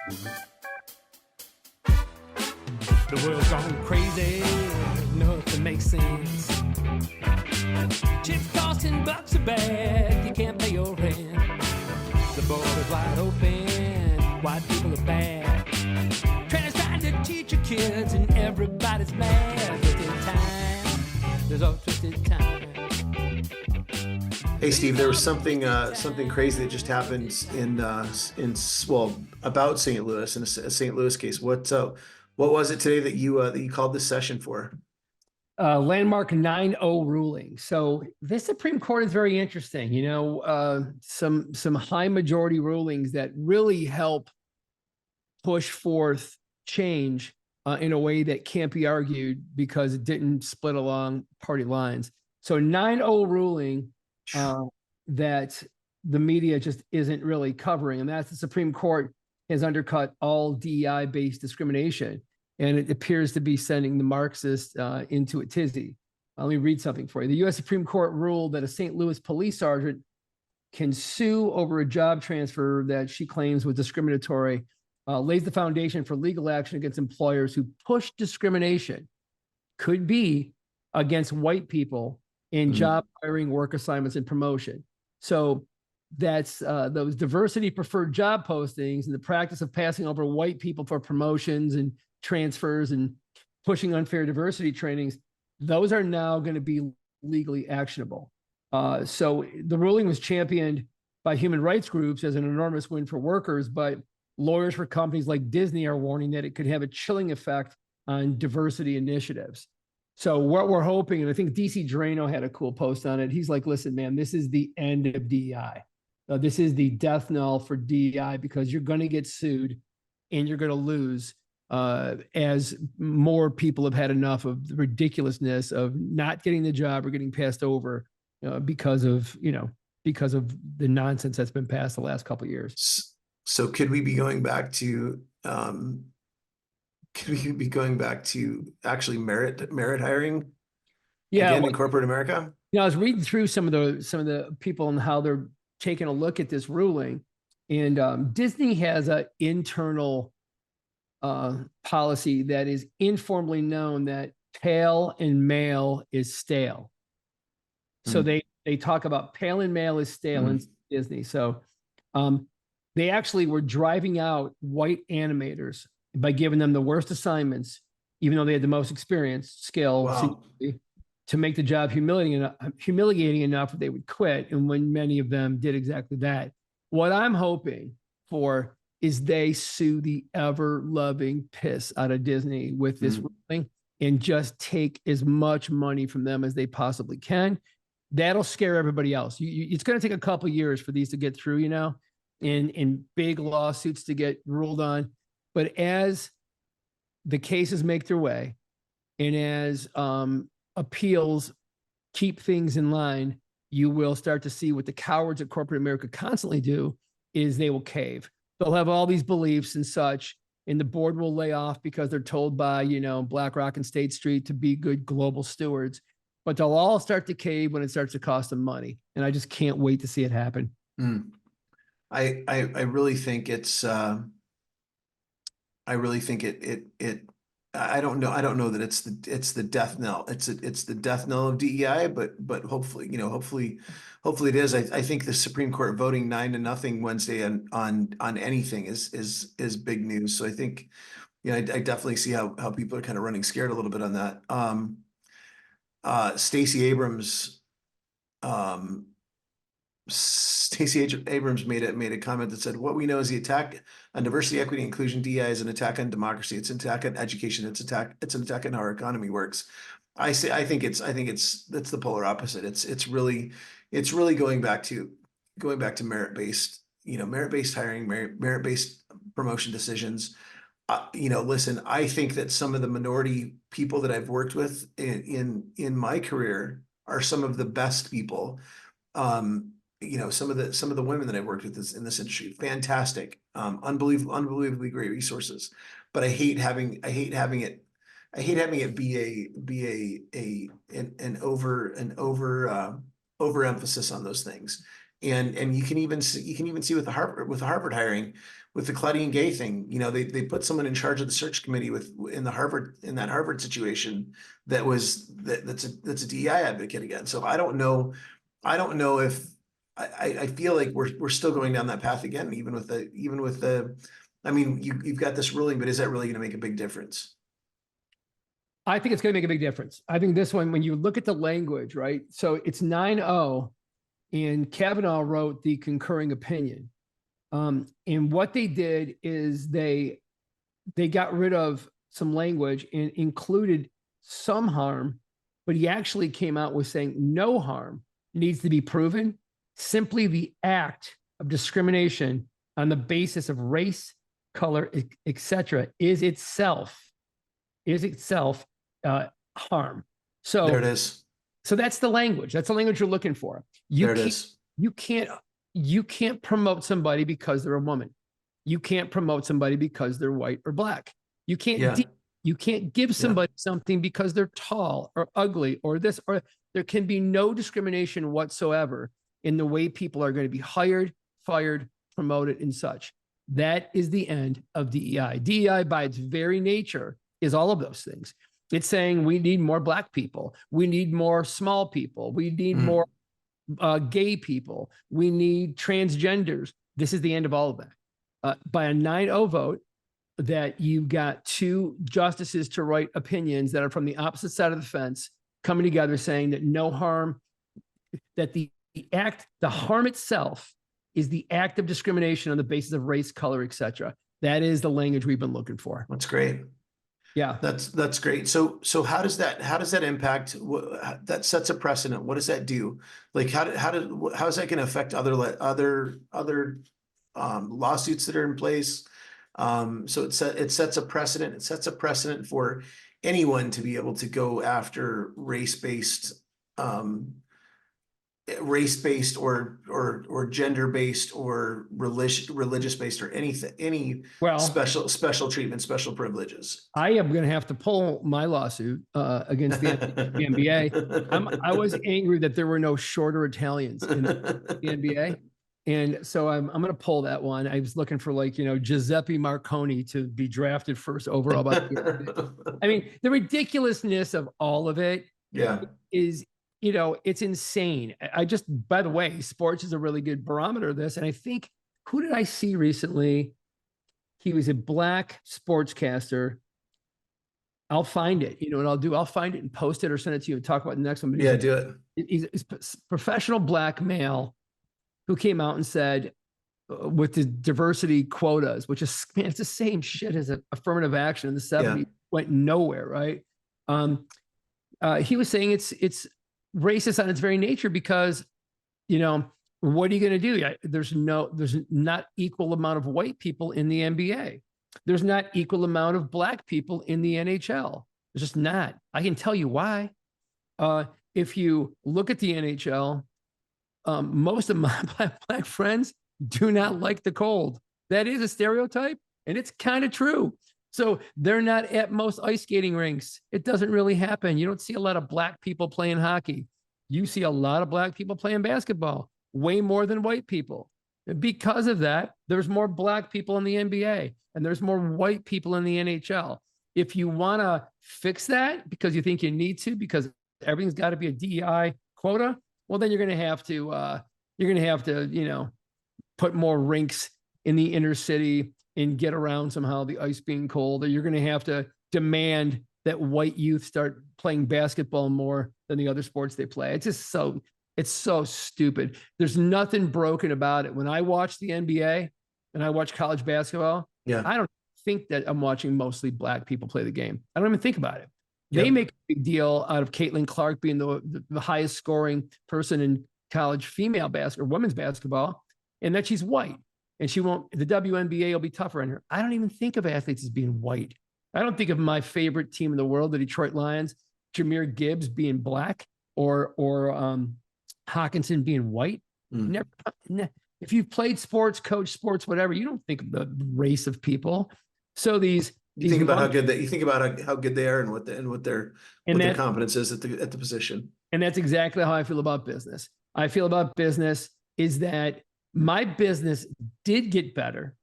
The world's gone crazy, nothing makes sense. Chips costing bucks a bag, you can't pay your rent. The border's wide open, white people are bad. Trainers trying to teach your kids and everybody's mad. Twisted time, there's all twisted time. Hey Steve, there was something crazy that just happened about St. Louis, in a St. Louis case. What was it today that you called this session for? Landmark 9-0 ruling. So this Supreme Court is very interesting. Some high majority rulings that really help push forth change in a way that can't be argued because it didn't split along party lines. So 9-0 ruling that the media just isn't really covering, and that's the Supreme Court has undercut all DEI-based discrimination, and it appears to be sending the Marxists into a tizzy. Let me read something for you. The U.S. Supreme Court ruled that a St. Louis police sergeant can sue over a job transfer that she claims was discriminatory, lays the foundation for legal action against employers who push discrimination, could be against white people in job hiring, work assignments, and promotion. So that's those diversity preferred job postings and the practice of passing over white people for promotions and transfers and pushing unfair diversity trainings. Those are now going to be legally actionable. So the ruling was championed by human rights groups as an enormous win for workers, but lawyers for companies like Disney are warning that it could have a chilling effect on diversity initiatives. So what we're hoping, and I think DC Drano had a cool post on it. He's like, listen, man, this is the end of DEI. This is the death knell for DEI because you're going to get sued and you're going to lose as more people have had enough of the ridiculousness of not getting the job or getting passed over because of the nonsense that's been passed the last couple of years. So could we be going back to actually merit hiring? Yeah, again in corporate America? I was reading through some of the people and how they're taking a look at this ruling, and Disney has an internal policy that is informally known that pale and male is stale. So they talk about pale and male is stale in Disney. So they actually were driving out white animators by giving them the worst assignments, even though they had the most experience, skill, to make the job humiliating enough that they would quit. And when many of them did exactly that, what I'm hoping for is they sue the ever-loving piss out of Disney with this ruling and just take as much money from them as they possibly can. That'll scare everybody else. It's going to take a couple of years for these to get through, and big lawsuits to get ruled on. But as the cases make their way and as appeals keep things in line, you will start to see what the cowards at corporate America constantly do is they will cave. They'll have all these beliefs and such, and the board will lay off because they're told by, BlackRock and State Street to be good global stewards, but they'll all start to cave when it starts to cost them money. And I just can't wait to see it happen. I really think it's, I don't know that it's the death knell. It's the death knell of DEI, but hopefully it is. I think the Supreme Court voting 9-0 Wednesday on anything is big news. So I think, I definitely see how people are kind of running scared a little bit on that. Stacey Abrams made a comment that said, what we know is the attack on diversity, equity, inclusion, DEI is an attack on democracy. It's an attack on education. It's an attack on how our economy works. I think that's the polar opposite. It's really going back to merit-based hiring, merit-based promotion decisions. Listen, I think that some of the minority people that I've worked with in my career are some of the best people. Some of the women that I've worked with in this industry, fantastic, unbelievably great resources. But I hate having it be an overemphasis on those things. And you can even see with the Harvard hiring, with the Claudine Gay thing, you know, they put someone in charge of the search committee in that Harvard situation that's a DEI advocate again. So I don't know if I feel like we're still going down that path again, even with the I mean, you've got this ruling, but is that really going to make a big difference? I think it's going to make a big difference. I think this one, when you look at the language, right? So it's 9-0, and Kavanaugh wrote the concurring opinion. And what they did is they got rid of some language and included some harm, but he actually came out with saying no harm needs to be proven. Simply the act of discrimination on the basis of race, color, etc., is itself harm. So There it is. So that's the language. That's the language you're looking for. There it is. You can't promote somebody because they're a woman. You can't promote somebody because they're white or black. You can't you can't give somebody something because they're tall or ugly or this, or there can be no discrimination whatsoever in the way people are going to be hired, fired, promoted, and such. That is the end of DEI. DEI, by its very nature, is all of those things. It's saying we need more black people. We need more small people. We need more gay people. We need transgenders. This is the end of all of that. By a 9-0 vote, that you got two justices to write opinions that are from the opposite side of the fence coming together saying that no harm, that the harm itself is the act of discrimination on the basis of race, color, etc. That is the language we've been looking for. That's great. Yeah, that's great. So how does that impact? That sets a precedent. What does that do? Like how is that going to affect other lawsuits that are in place? So it sets a precedent. It sets a precedent for anyone to be able to go after race-based or gender-based or religious-based or any special treatment, special privileges. I am going to have to pull my lawsuit against the NBA. I was angry that there were no shorter Italians in the NBA. And so I'm going to pull that one. I was looking for Giuseppe Marconi to be drafted first overall. I mean, the ridiculousness of all of it is, it's insane. By the way, sports is a really good barometer of this. And I think, who did I see recently? He was a black sportscaster. I'll find it. You know what I'll do? I'll find it and post it or send it to you and talk about the next one. But do it. He's a professional black male who came out and said, with the diversity quotas, which is, man, it's the same shit as affirmative action in the 70s, went nowhere, right? He was saying it's racist on its very nature because, what are you going to do? There's not equal amount of white people in the NBA. There's not equal amount of black people in the NHL. There's just not. I can tell you why. If you look at the NHL, most of my black friends do not like the cold. That is a stereotype, and it's kind of true. So they're not at most ice skating rinks. It doesn't really happen. You don't see a lot of black people playing hockey. You see a lot of black people playing basketball, way more than white people. And because of that, there's more black people in the NBA, and there's more white people in the NHL. If you want to fix that because you think you need to, because everything's got to be a DEI quota, well, then you're going to have to, put more rinks in the inner city and get around somehow the ice being cold, or you're going to have to demand that white youth start playing basketball more than the other sports they play. It's so stupid. There's nothing broken about it. When I watch the NBA and I watch college basketball, I don't think that I'm watching mostly black people play the game. I don't even think about it. They make a big deal out of Caitlin Clark being the highest scoring person in college female basketball or women's basketball, and that she's white, and the WNBA will be tougher on her. I don't even think of athletes as being white. I don't think of my favorite team in the world, the Detroit Lions, Jahmyr Gibbs being black or Hawkinson being white. Never. If you've played sports, coached sports, whatever, you don't think of the race of people. So you think about how good they are and what their competence is at the position. And that's exactly how I feel about business. I feel about business is that my business did get better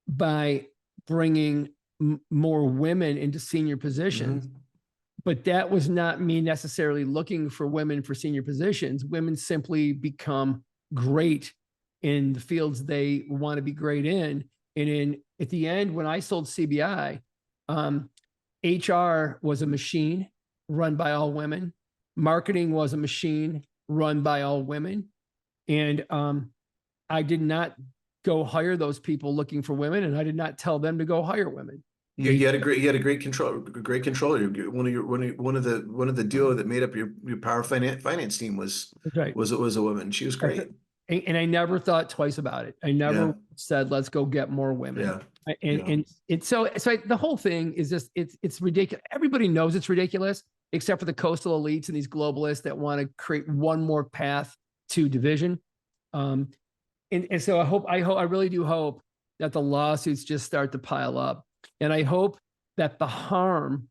by bringing more women into senior positions. But that was not me necessarily looking for women for senior positions. Women simply become great in the fields they want to be great in. And at the end, when I sold CBI, HR was a machine run by all women. Marketing was a machine run by all women. And I did not go hire those people looking for women, and I did not tell them to go hire women. You had a great controller. One of the duo that made up your power finance team was a woman. She was great. And I never thought twice about it. I never said, let's go get more women. And so the whole thing is just, it's ridiculous. Everybody knows it's ridiculous, except for the coastal elites and these globalists that want to create one more path to division. And so I really do hope that the lawsuits just start to pile up. And I hope that the harm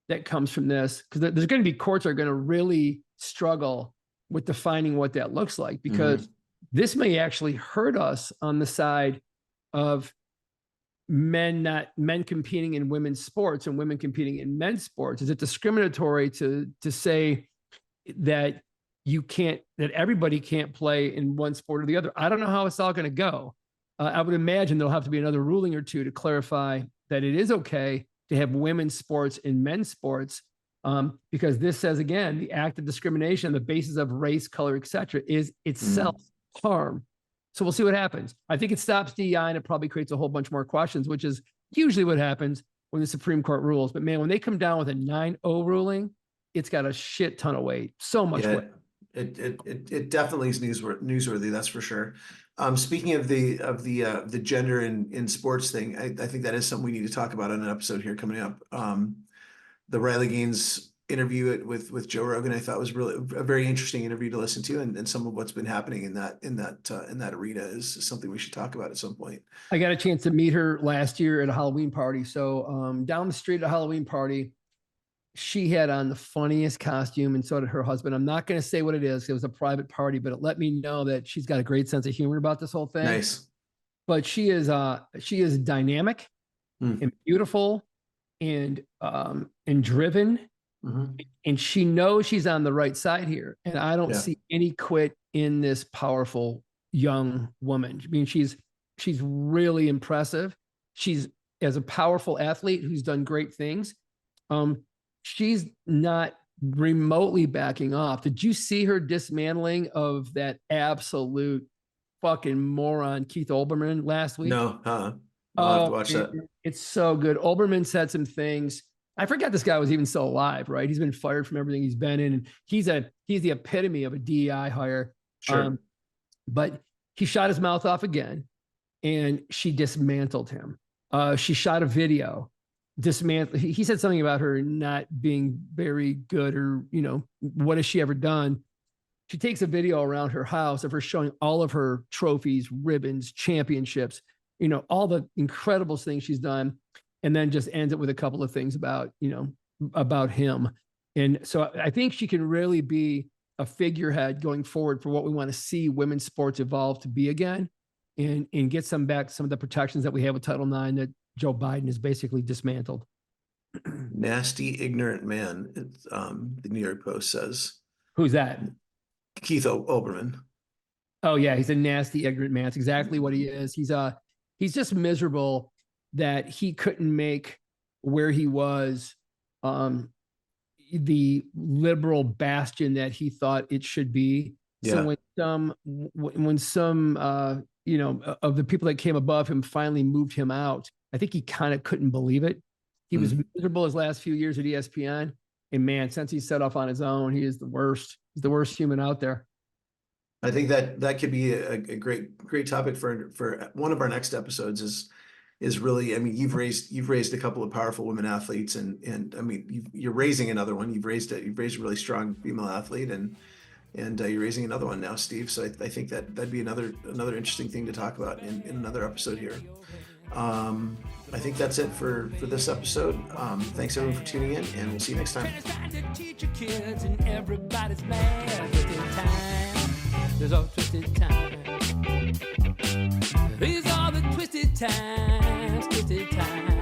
that comes from this, because there's going to be courts that are going to really struggle with defining what that looks like, because this may actually hurt us on the side of men competing in women's sports and women competing in men's sports. Is it discriminatory to say that that everybody can't play in one sport or the other? I don't know how it's all going to go. I would imagine there'll have to be another ruling or two to clarify that it is okay to have women's sports in men's sports, because this says, again, the act of discrimination on the basis of race, color, etc., is itself harm. So we'll see what happens. I think it stops DEI, and it probably creates a whole bunch more questions, which is usually what happens when the Supreme Court rules. But man, when they come down with a 9-0 ruling, it's got a shit ton of weight, so much weight. It definitely is newsworthy. That's for sure. Speaking of the gender in sports thing, I think that is something we need to talk about on an episode here coming up. The Riley Gaines interview with Joe Rogan, I thought was really a very interesting interview to listen to, and some of what's been happening in that arena is something we should talk about at some point. I got a chance to meet her last year at a Halloween party. So down the street at a Halloween party, she had on the funniest costume, and so did her husband. I'm not going to say what it is. It was a private party, but it let me know that she's got a great sense of humor about this whole thing. Nice. But she is dynamic and beautiful and driven. And she knows she's on the right side here. And I don't see any quit in this powerful young woman. I mean, she's really impressive. She's, as a powerful athlete who's done great things, she's not remotely backing off. Did you see her dismantling of that absolute fucking moron Keith Olbermann last week? No, I'll have to watch that. It's so good. Olbermann said some things. I forgot this guy was even still alive, right? He's been fired from everything he's been in. And he's the epitome of a DEI hire. Sure. But he shot his mouth off again, and she dismantled him. She shot a video. He said something about her not being very good, or, what has she ever done? She takes a video around her house of her showing all of her trophies, ribbons, championships, all the incredible things she's done, and then just ends it with a couple of things about him. And so I think she can really be a figurehead going forward for what we want to see women's sports evolve to be again, and get some of the protections that we have with Title IX that Joe Biden has basically dismantled. Nasty, ignorant man. The New York Post says. Who's that? Keith Olbermann. Oh yeah, he's a nasty, ignorant man. That's exactly what he is. He's just miserable that he couldn't make where he was the liberal bastion that he thought it should be. So when some of the people that came above him finally moved him out, I think he kind of couldn't believe it. He was miserable his last few years at ESPN, and man, since he set off on his own, he is the worst. He's the worst human out there. I think that could be a great topic for one of our next episodes. Is really, I mean, you've raised a couple of powerful women athletes, and I mean, you're raising another one. You've raised a really strong female athlete, and you're raising another one now, Steve. So I think that'd be another interesting thing to talk about in another episode here. I think that's it for this episode. Thanks everyone for tuning in, and we'll see you next time. There's all twisted time. times, twisted times.